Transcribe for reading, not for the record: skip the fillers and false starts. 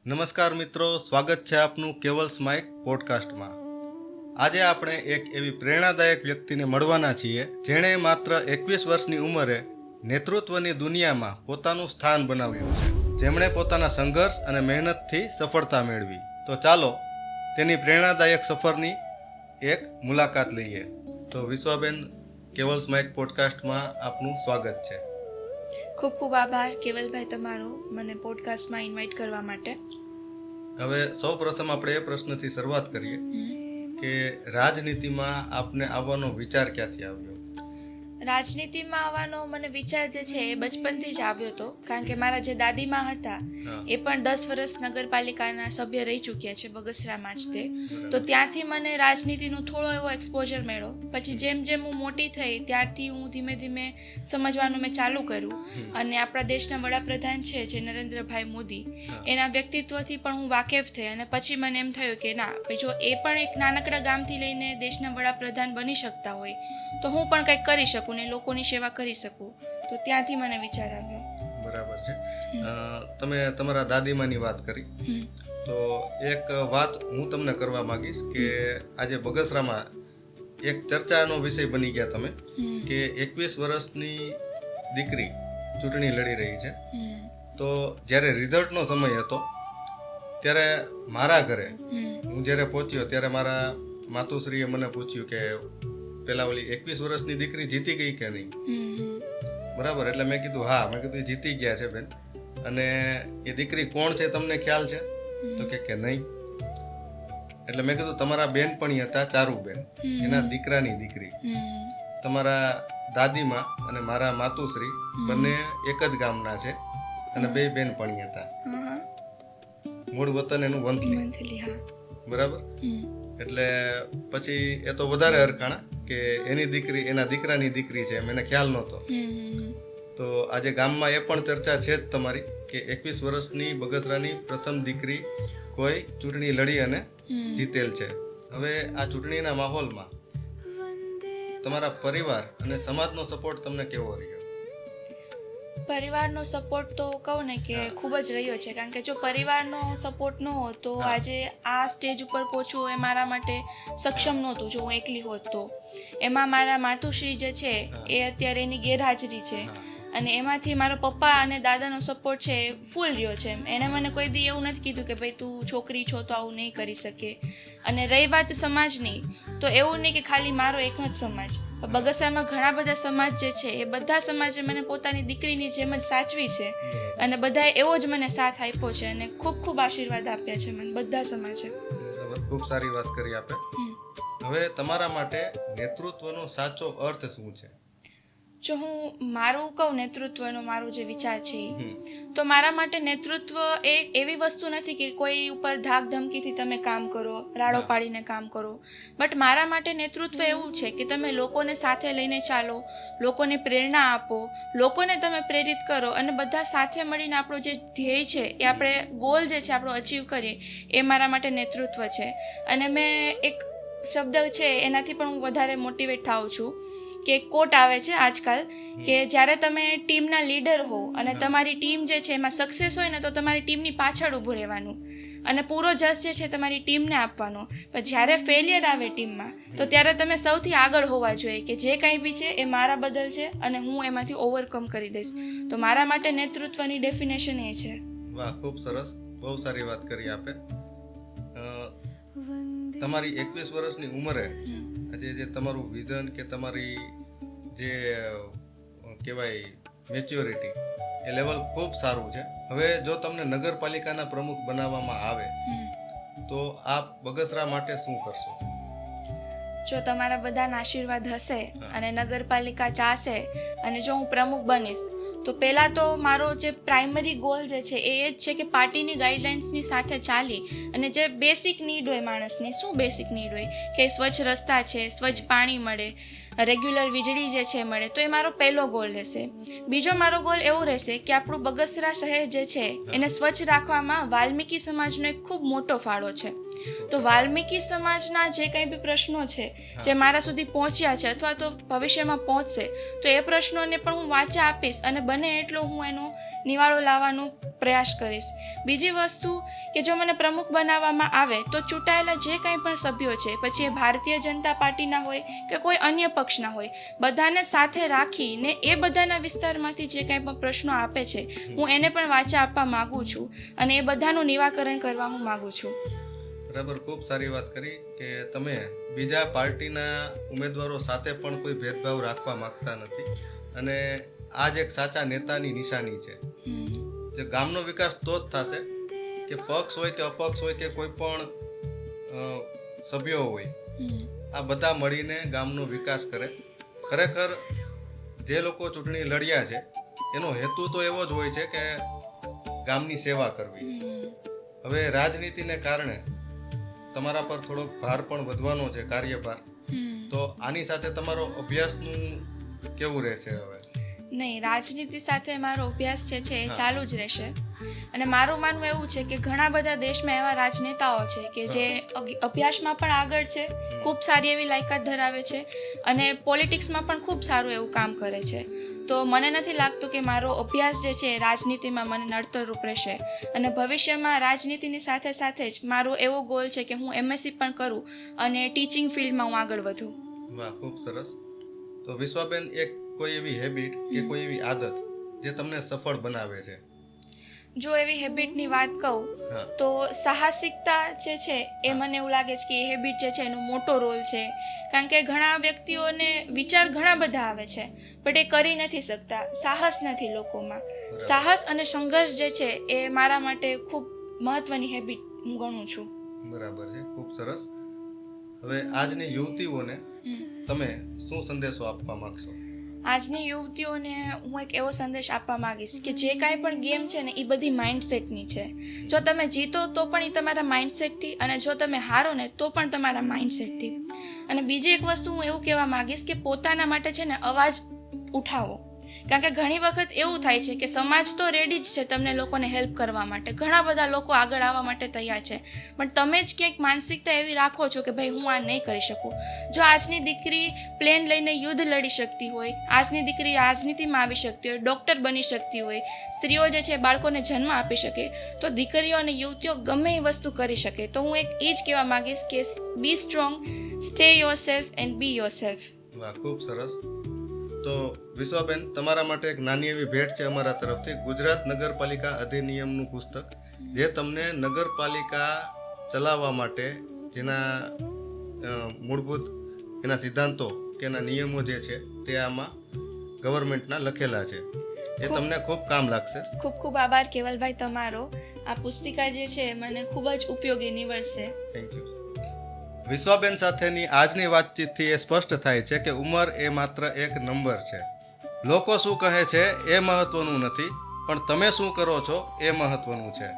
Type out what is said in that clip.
નમસ્કાર મિત્રો, સ્વાગત છે આપનું કેવલ્સ માઇક પોડકાસ્ટમાં. આજે આપણે એક એવી પ્રેરણાદાયક વ્યક્તિને મળવાના છીએ જેણે માત્ર 21 વર્ષની ઉંમરે નેતૃત્વની દુનિયામાં પોતાનું સ્થાન બનાવ્યું છે, જેમણે પોતાના સંઘર્ષ અને મહેનતથી સફળતા મેળવી. તો ચાલો તેની પ્રેરણાદાયક સફરની એક મુલાકાત લઈએ. તો વિશ્વાબેન, કેવલ્સ માઇક પોડકાસ્ટમાં આપનું સ્વાગત છે. ખૂબ ખૂબ આભાર કેવલભાઈ તમારો મને પોડકાસ્ટમાં ઇન્વાઇટ કરવા માટે. હવે સૌ પ્રથમ આપણે એ પ્રશ્નથી શરૂઆત કરીએ કે રાજનીતિમાં આપને આવવાનો વિચાર ક્યાંથી આવ્યો? રાજનીતિમાં આવવાનો મને વિચાર જે છે એ બચપનથી જ આવ્યો હતો, કારણ કે મારા જે દાદીમા હતા એ પણ 10 વર્ષ નગરપાલિકાના સભ્ય રહી ચૂક્યા છે બગસરામાં જ તે. તો ત્યાંથી મને રાજનીતિનો થોડો એવો એક્સપોઝર મળ્યો. પછી જેમ જેમ હું મોટી થઈ ત્યારથી હું ધીમે ધીમે સમજવાનું મેં ચાલુ કર્યું અને આપણા દેશના વડાપ્રધાન છે જે નરેન્દ્રભાઈ મોદી, એના વ્યક્તિત્વથી પણ હું વાકેફ થઈ અને પછી મને એમ થયું કે ના, જો એ પણ એક નાનકડા ગામથી લઈને દેશના વડાપ્રધાન બની શકતા હોય તો હું પણ કંઈક કરી શકું ને લોકોની સેવા કરી શકું. તો ત્યાંથી મને વિચાર આવ્યો. બરાબર છે. તમે તમારા દાદીમાની વાત કરી, તો એક વાત હું તમને કરવા માંગીશ કે આજે બગસરામાં એક ચર્ચાનો વિષય બની ગયા તમે કે 21 વર્ષની દીકરી ચૂંટણી લડી રહી છે. તો જ્યારે રિઝલ્ટનો સમય હતો ત્યારે મારા ઘરે હું જ્યારે પહોંચ્યો ત્યારે મારા માતુશ્રીએ મને પૂછ્યું કે પેલા ઓલી 21 વર્ષની દીકરી જીતી ગઈ કે નહીં? બરાબર. એટલે મેં કીધું હા, મેં કીધું જીતી ગયા છે બેન. અને એ દીકરી કોણ છે તમને ખ્યાલ છે? તો કે નહીં. એટલે મેં કીધું તમારા બેનપણી હતા ચારુબેન, એના દીકરાની દીકરી. તમારા દાદીમાં અને મારા માતુશ્રી બંને એક જ ગામના છે અને બે બેનપણી હતા. મૂળ વતન એનું વંથલી. બરાબર. એટલે પછી એ તો વધારે હરખાણા કે એની દીકરી એના દીકરાની દીકરી છે, મને ખ્યાલ નહોતો. તો આજે ગામમાં એ પણ ચર્ચા છે જ તમારી કે 21 વર્ષની બગસરાની પ્રથમ દીકરી કોઈ ચૂંટણી લડી અને જીતેલ છે. હવે આ ચૂંટણીના માહોલમાં તમારા પરિવાર અને સમાજનો સપોર્ટ તમને કેવો રહ્યો? પરિવારનો સપોર્ટ તો કહું ને કે ખૂબ જ રહ્યો છે, કારણ કે જો પરિવારનો સપોર્ટ ન હોત તો આજે આ સ્ટેજ ઉપર પહોંચવું એ મારા માટે સક્ષમ નહોતું જો હું એકલી હોત તો. એમાં મારા માતુશ્રી જે છે એ અત્યારે એની ગેરહાજરી છે અને એમાંથી મારા પપ્પા અને દાદાનો સપોર્ટ છે એ ફૂલ રહ્યો છે. એણે મને કોઈ દી એવું નથી કીધું કે ભાઈ તું છોકરી છો તો આવું નહીં કરી શકે. અને રહી વાત સમાજની, તો એવું નહીં કે ખાલી મારો એકનો જ સમાજ, બગસરામાં ઘણા બધા સમાજ જે છે એ બધા સમાજે મને પોતાની દીકરીની જેમ જ સાચવી છે અને બધાએ એવો જ મને સાથ આપ્યો છે અને ખૂબ ખૂબ આશીર્વાદ આપ્યા છે મને બધા સમાજે. ખૂબ સારી વાત કરી આપે. હવે તમારા માટે નેતૃત્વનો સાચો અર્થ શું છે? જો હું મારું કહું નેતૃત્વનો મારો જે વિચાર છે તો મારા માટે નેતૃત્વ એ એવી વસ્તુ નથી કે કોઈ ઉપર ધાક ધમકીથી તમે કામ કરો, રાડો પાડીને કામ કરો. બટ મારા માટે નેતૃત્વ એવું છે કે તમે લોકોને સાથે લઈને ચાલો, લોકોને પ્રેરણા આપો, લોકોને તમે પ્રેરિત કરો અને બધા સાથે મળીને આપણો જે ધ્યેય છે એ આપણે ગોલ જે છે આપણો અચીવ કરીએ, એ મારા માટે નેતૃત્વ છે. અને મેં એક શબ્દ છે એનાથી પણ હું વધારે મોટિવેટ થાઉં છું કે કોટ આવે છે આજકાલ કે જ્યારે તમે ટીમના લીડર હો અને તમારી ટીમ જે છે એમાં સક્સેસ હોય ને તો તમારી ટીમની પાછળ ઊભું રહેવાનું અને પૂરો જશ જે છે તમારી ટીમને આપવાનો. પણ જ્યારે ફેલિયર આવે ટીમમાં તો ત્યારે તમે સૌથી આગળ હોવા જોઈએ કે જે કંઈ બી છે એ મારા બદલ છે અને હું એમાંથી ઓવરકમ કરી દઈશ. તો મારા માટે નેતૃત્વની ડેફિનેશન એ છે. વાહ, ખૂબ સરસ, બહુ સારી વાત કરી આપે. તમારી 21 વર્ષની ઉંમરે આજે જે તમારું વિઝન કે તમારી જે કહેવાય મેચ્યોરિટી એ લેવલ ખૂબ સારું છે. હવે જો તમને નગરપાલિકાના પ્રમુખ બનાવવામાં આવે તો આપ બગસરા માટે શું કરશો? જો તમારા બધાના આશીર્વાદ હશે અને નગરપાલિકા ચાહશે અને જો હું પ્રમુખ બનીશ તો પહેલાં તો મારો જે પ્રાઇમરી ગોલ જે છે એ જ છે કે પાર્ટીની ગાઈડલાઇન્સની સાથે ચાલી અને જે બેસિક નીડ હોય માણસની, શું બેસિક નીડ હોય કે સ્વચ્છ રસ્તા છે, સ્વચ્છ પાણી મળે, રેગ્યુલર વીજળી જે છે મળે, તો એ મારો પહેલો ગોલ રહેશે. બીજો મારો ગોલ એવો રહેશે કે આપણું બગસરા શહેર જે છે એને સ્વચ્છ રાખવામાં વાલ્મીકી સમાજનો એક ખૂબ મોટો ફાળો છે. તો વાલ્મીકી સમાજના જે કંઈ બી પ્રશ્નો છે જે મારા સુધી પહોંચ્યા છે અથવા તો ભવિષ્યમાં પહોંચશે તો એ પ્રશ્નોને પણ હું વાચા આપીશ અને બને એટલો હું એનો નિવાળો લાવવાનો પ્રયાસ કરીશ. બીજી વસ્તુ કે જો મને પ્રમુખ બનાવવામાં આવે તો ચૂંટાયેલા જે કંઈ પણ સભ્યો છે, પછી એ ભારતીય જનતા પાર્ટીના હોય કે કોઈ અન્ય પક્ષના હોય, બધાને સાથે રાખીને એ બધાના વિસ્તારમાંથી જે કંઈ પણ પ્રશ્નો આપે છે હું એને પણ વાચા આપવા માગું છું અને એ બધાનું નિરાકરણ કરવા હું માગું છું. બરાબર, ખૂબ સારી વાત કરી કે તમે બીજા પાર્ટીના ઉમેદવારો સાથે પણ કોઈ ભેદભાવ રાખવા માંગતા નથી અને આ જ એક સાચા નેતાની નિશાની છે. જે ગામનો વિકાસ તો જ થશે કે પક્ષ હોય કે અપક્ષ હોય કે કોઈ પણ સભ્યો હોય, આ બધા મળીને ગામનો વિકાસ કરે. ખરેખર જે લોકો ચૂંટણી લડ્યા છે એનો હેતુ તો એવો જ હોય છે કે ગામની સેવા કરવી. હવે રાજનીતિને કારણે તમારા પર થોડોક ભાર પણ વધવાનો છે, કાર્યભાર. તો આની સાથે તમારો અભ્યાસનું કેવું રહેશે? હવે નહીં, રાજનીતિ સાથે મારો અભ્યાસ જે છે એ ચાલુ જ રહેશે. અને મારું માનવું એવું છે કે ઘણા બધા દેશમાં એવા રાજનેતાઓ છે કે જે અભ્યાસમાં પણ આગળ છે, ખૂબ સારી એવી લાયકાત ધરાવે છે અને પોલિટિક્સમાં પણ ખૂબ સારું એવું કામ કરે છે. તો મને નથી લાગતું કે મારો અભ્યાસ જે છે એ રાજનીતિમાં મને નડતરરૂપ રહેશે. અને ભવિષ્યમાં રાજનીતિની સાથે સાથે જ મારો એવો ગોલ છે કે હું MSc પણ કરું અને ટીચિંગ ફિલ્ડમાં હું આગળ વધું. વાહ, ખૂબ સરસ. તો વિશ્વાબેન, એક કોઈ એવી હેબિટ કે કોઈ એવી આદત જે તમને સફળ બનાવે છે? જો એવી હેબિટની વાત કહું તો સાહસિકતા જે છે એ મને એવું લાગે છે કે એ હેબિટ જે છે એનો મોટો રોલ છે. કારણ કે ઘણા વ્યક્તિઓને વિચાર ઘણા બધા આવે છે બટ એ કરી નથી શકતા, સાહસ નથી લોકોમાં. સાહસ અને સંઘર્ષ જે છે એ મારા માટે ખૂબ મહત્વની હેબિટ હું ગણું છું. બરાબર છે, ખૂબ સરસ. હવે આજની યુવતીઓને તમે શું સંદેશો આપવા માંગશો? આજની યુવતીઓને હું એક એવો સંદેશ આપવા માંગીશ કે જે કાંઈ પણ ગેમ છે ને એ બધી માઇન્ડસેટની છે. જો તમે જીતો તો પણ એ તમારા માઇન્ડસેટથી અને જો તમે હારો ને તો પણ તમારા માઇન્ડસેટથી. અને બીજી એક વસ્તુ હું એવું કહેવા માંગીશ કે પોતાના માટે છે ને અવાજ ઉઠાવો. કારણ કે ઘણી વખત એવું થાય છે કે સમાજ તો રેડી જ છે તમને લોકોને હેલ્પ કરવા માટે, ઘણા બધા લોકો આગળ આવવા માટે તૈયાર છે, પણ તમે જ ક્યાંક માનસિકતા એવી રાખો છો કે ભાઈ હું આ નહીં કરી શકું. જો આજની દીકરી પ્લેન લઈને યુદ્ધ લડી શકતી હોય, આજની દીકરી રાજનીતિમાં આવી શકતી હોય, ડૉક્ટર બની શકતી હોય, સ્ત્રીઓ જે છે બાળકોને જન્મ આપી શકે, તો દીકરીઓ અને યુવતીઓ ગમે એ વસ્તુ કરી શકે. તો હું એક એ જ કહેવા માંગીશ કે be strong, stay yourself and be yourself. વાહ, ખૂબ સરસ. તો વિશ્વાબેન, તમારા માટે એક નાની એવી ભેટ છે અમારા તરફથી, ગુજરાત નગરપાલિકા અધિનિયમનું પુસ્તક, જે તમને નગરપાલિકા ચલાવવા માટે જેના મૂળભૂત એના સિદ્ધાંતો કે એના નિયમો જે છે તે આમાં ગવર્મેન્ટના લખેલા છે. એ તમને ખૂબ કામ લાગશે. ખૂબ ખૂબ આભાર કેવલભાઈ તમારો. આ પુસ્તિકા જે છે મને ખૂબ જ ઉપયોગી નીવડશે. Thank you. વિશ્વાબેન સાથેની આજની વાતચીતથી એ સ્પષ્ટ થાય છે કે ઉંમર એ માત્ર એક નંબર છે. લોકો શું કહે છે એ મહત્વનું નથી, પણ તમે શું કરો છો એ મહત્વનું છે.